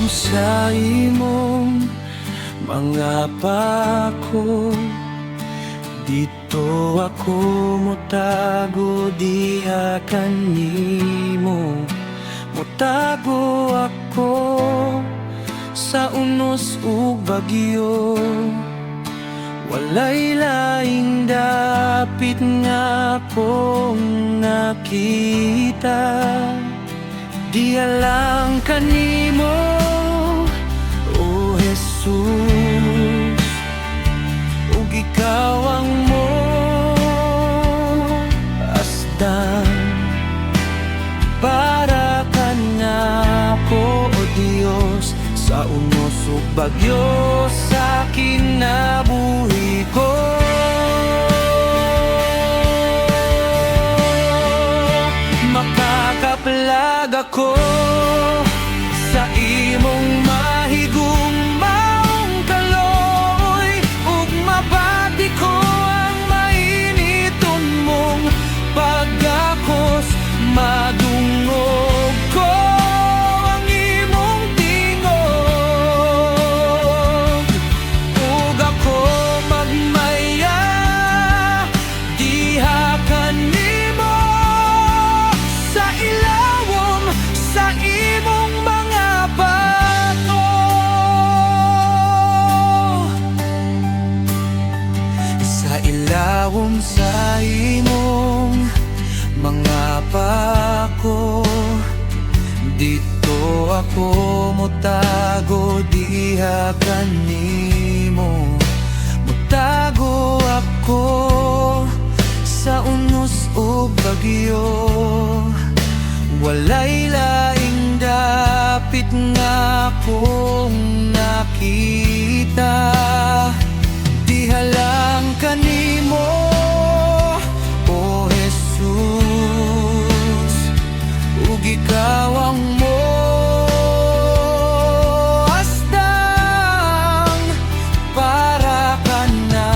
sa imong mga pako. Dito ako motago, diha kanimo. Motago ako sa unos ug bagyo. Walay laing dapit nga akong nakita. Diya lang kanimo, O Jesus, ug ikaw ang mo asdan. Para ka na ako, O Dios, sa unos ug bagyo sa kinabuhi ko. Makakaplag ako sa imong mahigugmaong kaloy, ug mabati ko ang mainiton mong pagakos. Madungog ko ang imong tingog, ug ako magmaya diha kanimo sa ilawom sa imong mga bato. Sa ilawom sa imong mga pako, dito ako motago, diha kanimo. Motago ako sa unos ug bagyo. Walay laing dapit nga akong nakita. Diha lang kanimo, O Jesus, ug ikaw ang mo asdang. Para ka na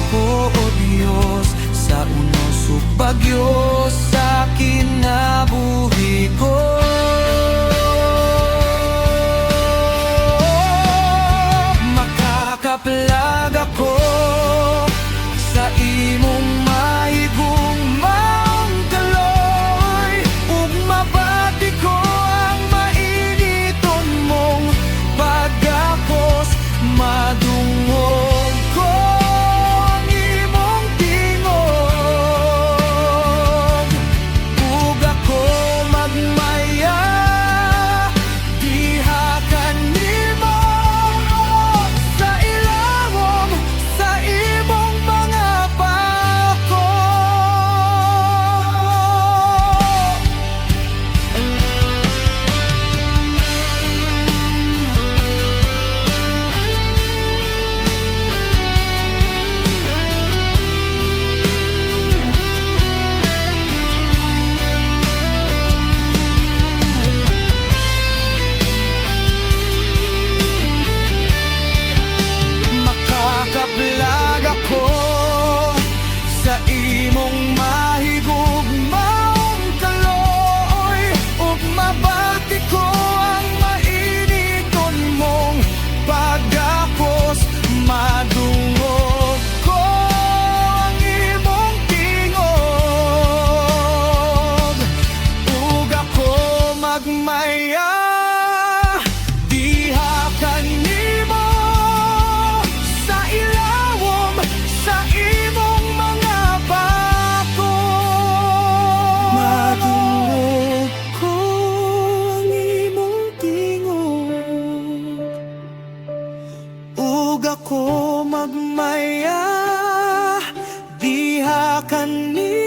ako, O Dios, sa unos ug bagyo sa kinabuhi ko. Makakaplag ako sa imong mahigugmaong kaloy, ug mabati ko ang mainiton mong pagakos. Madungog ko ang imong tingog, ug ako magmaya diha kanimo sa ilawom sa imong mga pako. Makakaplag ako sa imong mahigugmaong kaloy, ug mabati ko ang mainiton mong pagakos. Madungog ko ang imong tingog, ug ako magmaya diha kanimo sa ilawom sa imong mga bato. Madungog ko ang imong tingog, ug ako magmaya diha kanimo